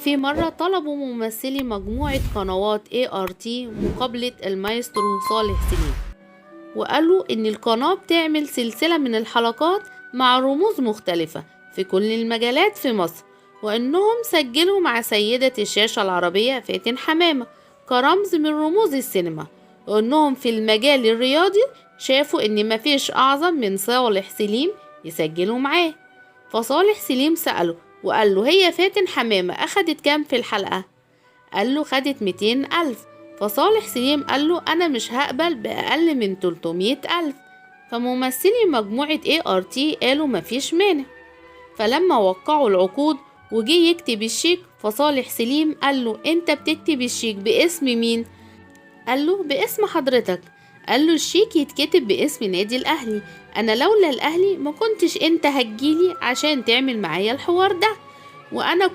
في مرة طلبوا ممثلي مجموعة قنوات ART مقابلة المايسترو صالح سليم، وقالوا إن القناة بتعمل سلسلة من الحلقات مع رموز مختلفة في كل المجالات في مصر، وإنهم سجلوا مع سيدة الشاشة العربية فاتن حمامة كرمز من رموز السينما، وإنهم في المجال الرياضي شافوا إن مفيش أعظم من صالح سليم يسجلوا معاه. فصالح سليم سأله وقال له هي فاتن حمامة أخدت كام في الحلقة؟ قال له خدت 200,000. فصالح سليم قال له أنا مش هقبل بأقل من 300,000. فممثلي مجموعة ART قالوا مفيش مانع. فلما وقعوا العقود وجي يكتب الشيك، فصالح سليم قال له انت بتكتب الشيك باسم مين؟ قال له باسم حضرتك. قال له الشيك يتكتب باسم نادي الأهلي، أنا لولا الأهلي ما كنتش انت هتجيلي عشان تعمل معايا الحوار ده، وأنا